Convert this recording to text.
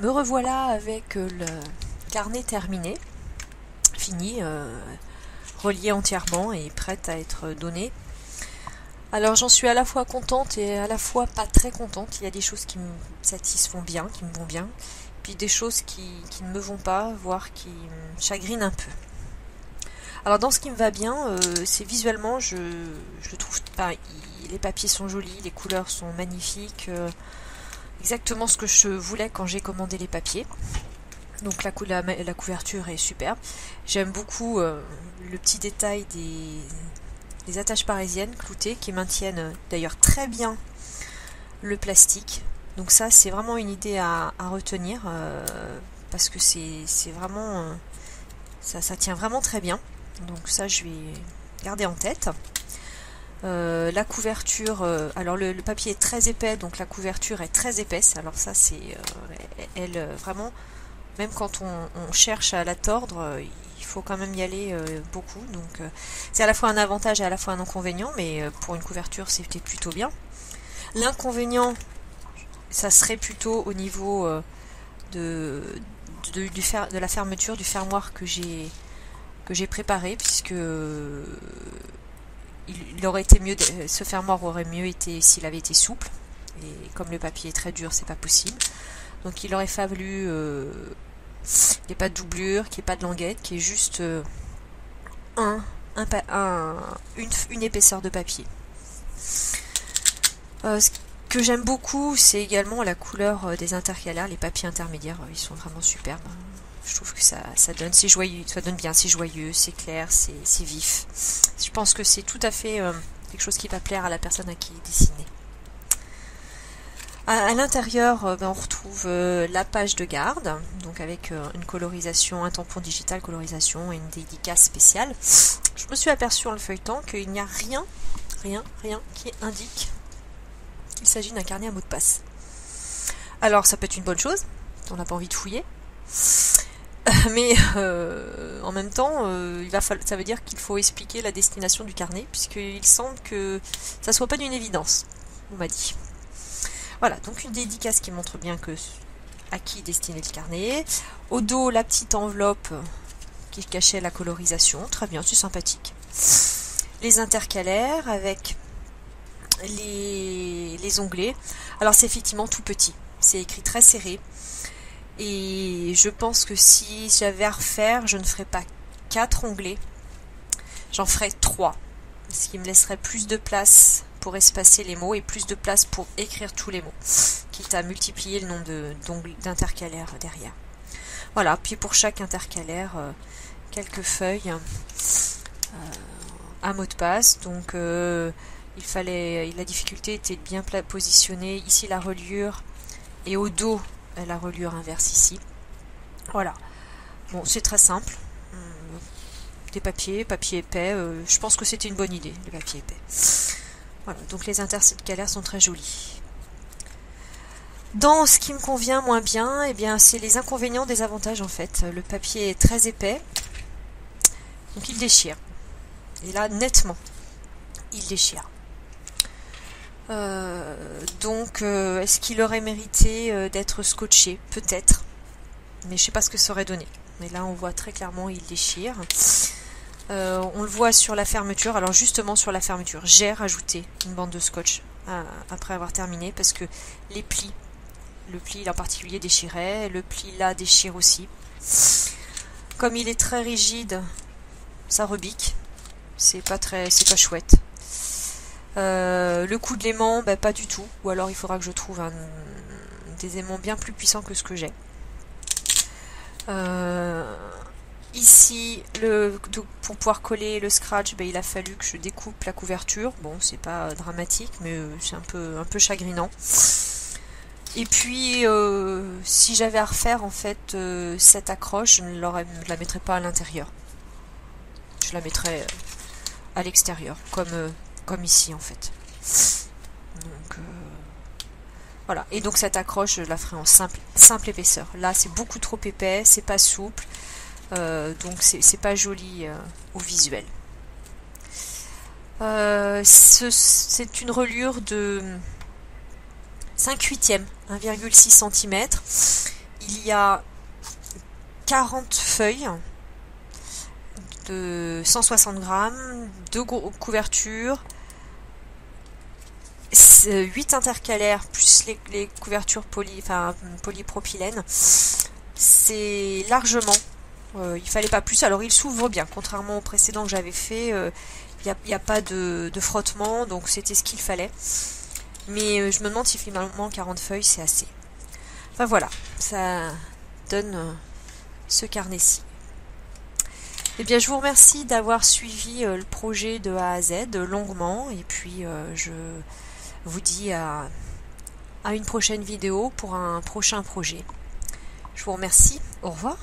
Me revoilà avec le carnet terminé, fini, relié entièrement et prête à être donné. Alors j'en suis à la fois contente et à la fois pas très contente. Il y a des choses qui me satisfont bien, qui me vont bien, puis des choses qui ne me vont pas, voire qui me chagrinent un peu. Alors dans ce qui me va bien, c'est visuellement, je trouve, les papiers sont jolis, les couleurs sont magnifiques, exactement ce que je voulais quand j'ai commandé les papiers. Donc la couverture est superbe. J'aime beaucoup le petit détail des attaches parisiennes cloutées qui maintiennent d'ailleurs très bien le plastique. Donc ça c'est vraiment une idée à retenir parce que c'est vraiment ça tient vraiment très bien. Donc ça je vais garder en tête. La couverture, alors le papier est très épais, donc la couverture est très épaisse. Alors ça c'est elle vraiment, même quand on cherche à la tordre, il faut quand même y aller beaucoup. Donc c'est à la fois un avantage et à la fois un inconvénient, mais pour une couverture c'était plutôt bien. L'inconvénient, ça serait plutôt au niveau de la fermeture du fermoir que j'ai préparé, puisque il aurait été mieux, ce fermoir aurait mieux été s'il avait été souple, et comme le papier est très dur, c'est pas possible. Donc il aurait fallu qu'il n'y ait pas de doublure, qu'il n'y ait pas de languette, qu'il y ait juste une épaisseur de papier. Ce que j'aime beaucoup, c'est également la couleur des intercalaires, les papiers intermédiaires, ils sont vraiment superbes. Je trouve que ça donne, c'est joyeux, ça donne bien, c'est joyeux, c'est clair, c'est vif. Je pense que c'est tout à fait quelque chose qui va plaire à la personne à qui dessiner. À l'intérieur, on retrouve la page de garde, donc avec une colorisation, un tampon digital colorisation et une dédicace spéciale. Je me suis aperçue en le feuilletant qu'il n'y a rien qui indique qu'il s'agit d'un carnet à mot de passe. Alors ça peut être une bonne chose, on n'a pas envie de fouiller. Mais en même temps, ça veut dire qu'il faut expliquer la destination du carnet, puisqu'il semble que ça soit pas d'une évidence, on m'a dit. Voilà, donc une dédicace qui montre bien à qui destiner le carnet. Au dos, la petite enveloppe qui cachait la colorisation, très bien, c'est sympathique. Les intercalaires avec les onglets. Alors c'est effectivement tout petit, c'est écrit très serré. Et je pense que si j'avais à refaire, je ne ferais pas 4 onglets, j'en ferais 3, ce qui me laisserait plus de place pour espacer les mots et plus de place pour écrire tous les mots, quitte à multiplier le nombre d'intercalaires derrière. Voilà, puis pour chaque intercalaire, quelques feuilles à mot de passe. Donc la difficulté était de bien positionner ici la reliure et au dos la reliure inverse ici. Voilà. Bon, c'est très simple. Des papier épais. Je pense que c'était une bonne idée, le papier épais. Voilà, donc les intercalaires sont très jolis. Dans ce qui me convient moins bien, eh bien, c'est les inconvénients des avantages en fait. Le papier est très épais, donc il déchire. Et là, nettement, il déchire. Est-ce qu'il aurait mérité d'être scotché? Peut-être, mais je sais pas ce que ça aurait donné. Mais là on voit très clairement il déchire. On le voit sur la fermeture. Alors justement sur la fermeture, j'ai rajouté une bande de scotch après avoir terminé, parce que le pli en particulier déchirait, le pli là déchire aussi. Comme il est très rigide, ça rebique. C'est pas chouette. Le coup de l'aimant, pas du tout. Ou alors il faudra que je trouve des aimants bien plus puissants que ce que j'ai. Ici, pour pouvoir coller le scratch, il a fallu que je découpe la couverture. Bon, c'est pas dramatique, mais c'est un peu chagrinant. Et puis, si j'avais à refaire, en fait, cette accroche, je ne la mettrais pas à l'intérieur. Je la mettrais à l'extérieur, comme ici en fait. Donc voilà. Et donc cette accroche, je la ferai en simple épaisseur. Là, c'est beaucoup trop épais, c'est pas souple, donc c'est pas joli au visuel. C'est une reliure de 5/8, 1,6 cm. il y a 40 feuilles de 160 grammes, 2 couvertures, 8 intercalaires plus les couvertures polypropylène. C'est largement, il fallait pas plus. Alors il s'ouvre bien, contrairement au précédent que j'avais fait, il n'y a pas de frottement, donc c'était ce qu'il fallait. Mais je me demande si finalement 40 feuilles c'est assez. Enfin voilà, ça donne ce carnet-ci. Eh bien, je vous remercie d'avoir suivi le projet de A à Z longuement, et puis je vous dis à une prochaine vidéo pour un prochain projet. Je vous remercie, au revoir.